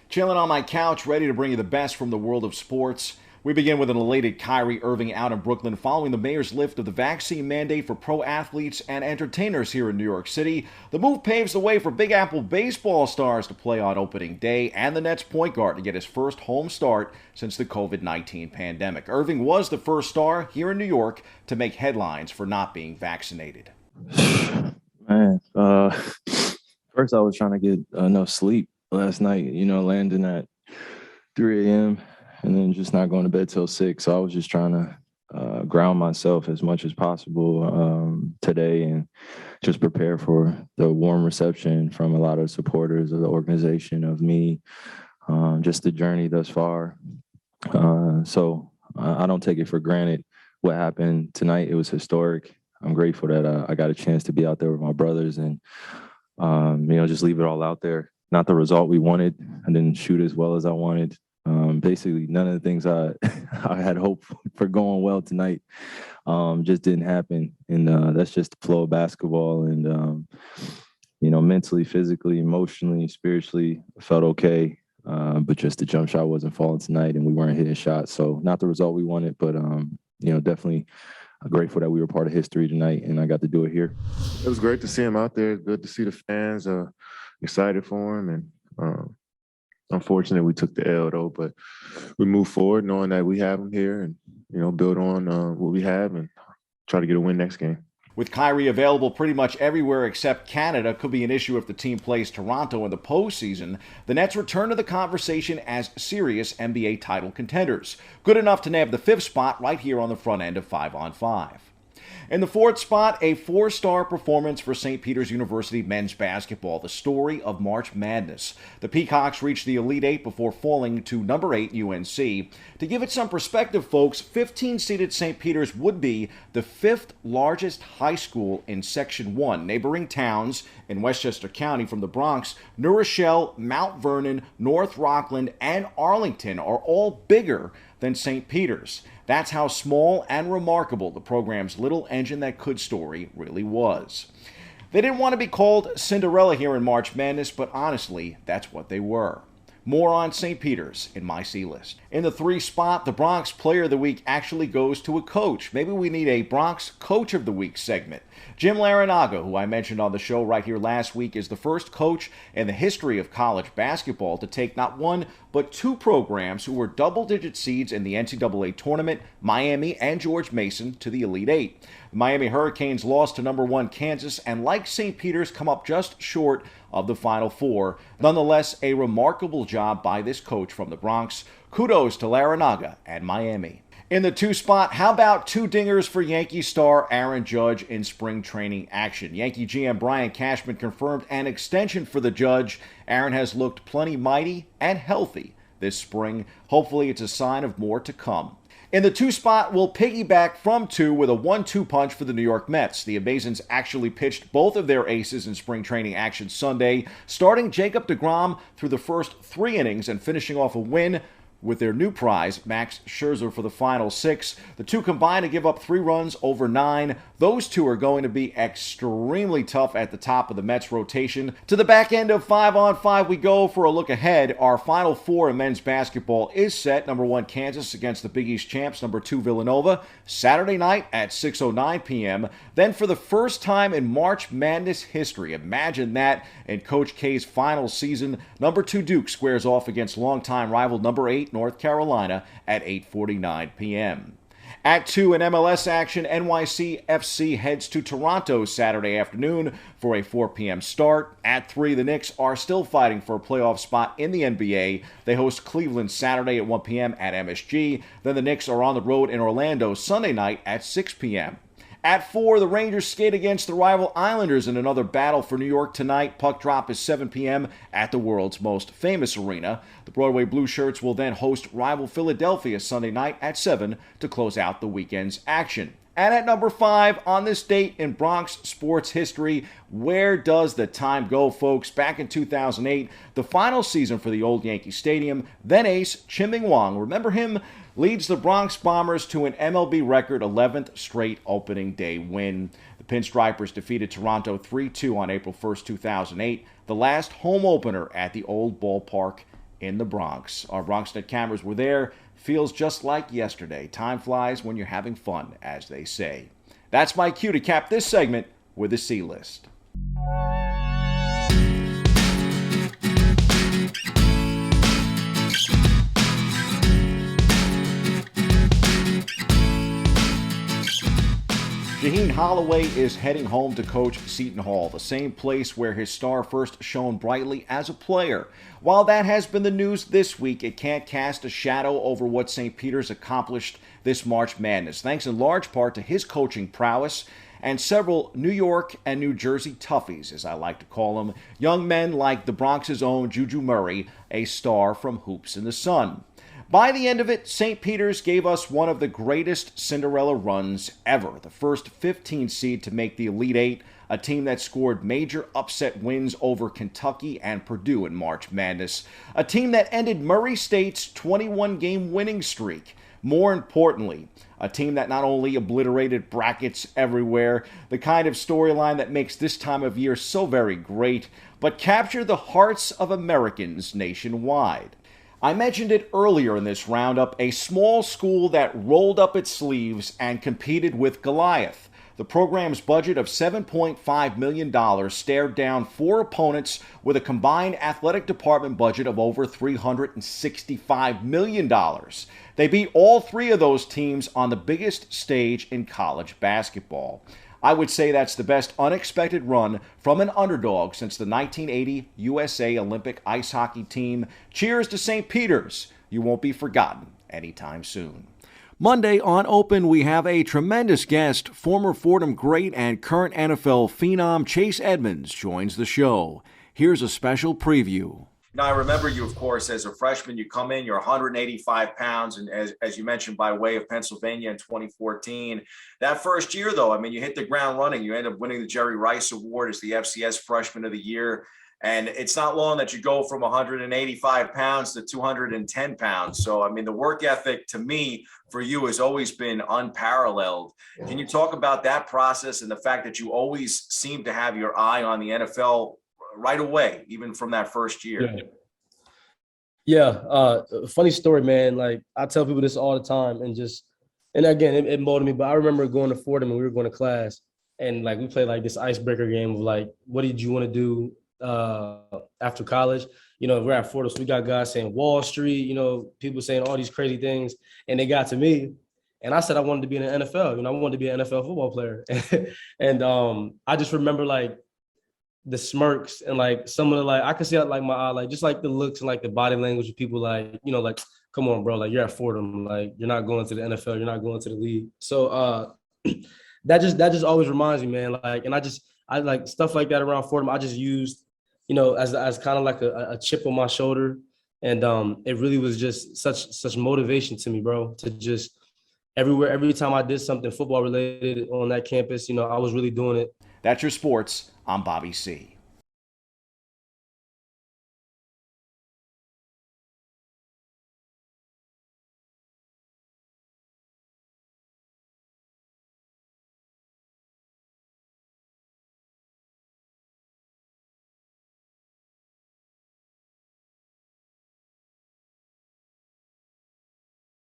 Chilling on my couch, ready to bring you the best from the world of sports. We begin with an elated Kyrie Irving out in Brooklyn following the mayor's lift of the vaccine mandate for pro athletes and entertainers here in New York City. The move paves the way for Big Apple baseball stars to play on opening day and the Nets point guard to get his first home start since the COVID-19 pandemic. Irving was the first star here in New York to make headlines for not being vaccinated. Man, first I was trying to get enough sleep last night, landing at 3 a.m. and then just not going to bed till 6. So I was just trying to ground myself as much as possible today and just prepare for the warm reception from a lot of supporters of the organization, of me, just the journey thus far. So I don't take it for granted what happened tonight. It was historic. I'm grateful that I got a chance to be out there with my brothers and, just leave it all out there. Not the result we wanted. I didn't shoot as well as I wanted. Basically, none of the things I had hoped for going well tonight just didn't happen. And that's just the flow of basketball. And, mentally, physically, emotionally, spiritually, I felt okay. But just the jump shot wasn't falling tonight and we weren't hitting shots. So not the result we wanted, but, definitely grateful that we were part of history tonight and I got to do it here. It was great to see him out there. Good to see the fans excited for him. And unfortunately, we took the L, though. But we move forward knowing that we have him here and, build on what we have and try to get a win next game. With Kyrie available pretty much everywhere except Canada, could be an issue if the team plays Toronto in the postseason. The Nets return to the conversation as serious NBA title contenders. Good enough to nab the 5th spot right here on the front end of 5-on-5. In the 4th spot, a 4-star performance for St. Peter's University men's basketball, the story of March Madness. The Peacocks reached the Elite Eight before falling to number 8 UNC. To give it some perspective, folks, 15-seeded St. Peter's would be the 5th largest high school in Section 1. Neighboring towns in Westchester County from the Bronx, New Rochelle, Mount Vernon, North Rockland, and Arlington are all bigger than St. Peter's. That's how small and remarkable the program's little engine that could story really was. They didn't want to be called Cinderella here in March Madness, but honestly, that's what they were. More on St. Peter's in my C list. In the 3 spot, the Bronx Player of the Week actually goes to a coach. Maybe we need a Bronx Coach of the Week segment. Jim Larinaga, who I mentioned on the show right here last week, is the first coach in the history of college basketball to take not one, but 2 programs who were double-digit seeds in the NCAA tournament, Miami and George Mason, to the Elite Eight. The Miami Hurricanes lost to number 1 Kansas and, like St. Peter's, come up just short of the Final Four. Nonetheless, a remarkable job by this coach from the Bronx. Kudos to Larinaga and Miami. In the 2 spot, how about 2 dingers for Yankee star Aaron Judge in spring training action? Yankee GM Brian Cashman confirmed an extension for the Judge. Aaron has looked plenty mighty and healthy this spring. Hopefully it's a sign of more to come. In the 2 spot, we'll piggyback from 2 with a 1-2 punch for the New York Mets. The Amazons actually pitched both of their aces in spring training action Sunday, starting Jacob deGrom through the first 3 innings and finishing off a win with their new prize, Max Scherzer, for the final 6. The 2 combined to give up 3 runs over 9. Those 2 are going to be extremely tough at the top of the Mets rotation. To the back end of 5-on-5 we go for a look ahead. Our Final 4 in men's basketball is set. Number 1 Kansas against the Big East champs. Number 2 Villanova, Saturday night at 6:09 p.m. Then for the first time in March Madness history, imagine that, in Coach K's final season, number 2 Duke squares off against longtime rival number 8 North Carolina at 8:49 p.m. At 2 in MLS action, NYC FC heads to Toronto Saturday afternoon for a 4 p.m. start. At 3, the Knicks are still fighting for a playoff spot in the NBA. They host Cleveland Saturday at 1 p.m. at MSG. Then the Knicks are on the road in Orlando Sunday night at 6 p.m. At 4, the Rangers skate against the rival Islanders in another battle for New York tonight. Puck drop is 7 p.m. at the world's most famous arena. The Broadway Blue Shirts will then host rival Philadelphia Sunday night at 7 to close out the weekend's action. And at number 5, on this date in Bronx sports history, where does the time go, folks? Back in 2008, the final season for the old Yankee Stadium, then ace Chim-Ming Wang, remember him, leads the Bronx Bombers to an MLB record 11th straight opening day win. The Pinstripers defeated Toronto 3-2 on April 1st, 2008, the last home opener at the old ballpark in the Bronx. Our BronxNet cameras were there. Feels just like yesterday. Time flies when you're having fun, as they say. That's my cue to cap this segment with a C-list. Shaheen Holloway is heading home to coach Seton Hall, the same place where his star first shone brightly as a player. While that has been the news this week, it can't cast a shadow over what St. Peter's accomplished this March Madness, thanks in large part to his coaching prowess and several New York and New Jersey toughies, as I like to call them, young men like the Bronx's own Juju Murray, a star from Hoops in the Sun. By the end of it, St. Peter's gave us one of the greatest Cinderella runs ever, the first 15 seed to make the Elite Eight, a team that scored major upset wins over Kentucky and Purdue in March Madness, a team that ended Murray State's 21-game winning streak. More importantly, a team that not only obliterated brackets everywhere, the kind of storyline that makes this time of year so very great, but captured the hearts of Americans nationwide. I mentioned it earlier in this roundup, a small school that rolled up its sleeves and competed with Goliath. The program's budget of $7.5 million stared down four opponents with a combined athletic department budget of over $365 million. They beat all three of those teams on the biggest stage in college basketball. I would say that's the best unexpected run from an underdog since the 1980 USA Olympic ice hockey team. Cheers to St. Peter's. You won't be forgotten anytime soon. Monday on Open, we have a tremendous guest. Former Fordham great and current NFL phenom Chase Edmonds joins the show. Here's a special preview. Now, I remember you, of course, as a freshman. You come in, you're 185 pounds, and as you mentioned, by way of Pennsylvania in 2014. That first year, though, I mean, you hit the ground running. You end up winning the Jerry Rice Award as the FCS Freshman of the Year. And it's not long that you go from 185 pounds to 210 pounds. So, I mean, the work ethic to me for you has always been unparalleled. Can you talk about that process and the fact that you always seem to have your eye on the NFL right away, even from that first year? Funny story, man. Like, I tell people this all the time, and again, it molded me. But I remember going to Fordham and we were going to class, and like we played like this icebreaker game of like, what did you want to do after college? You know, we're at Fordham, so we got guys saying Wall Street, you know, people saying all these crazy things, and they got to me, and I said I wanted to be in the NFL. You know, I wanted to be an NFL football player, and I just remember like the smirks and like some of the, like, I could see out like my eye, like just like the looks and like the body language of people, like, you know, like, come on, bro, like you're at Fordham, like you're not going to the NFL, you're not going to the league. So that just always reminds me, man. Like, and I like stuff like that around Fordham. I just used, you know, as kind of like a chip on my shoulder, and it really was just such motivation to me, bro. To just every time I did something football related on that campus, you know, I was really doing it. That's your sports. I'm Bobby C.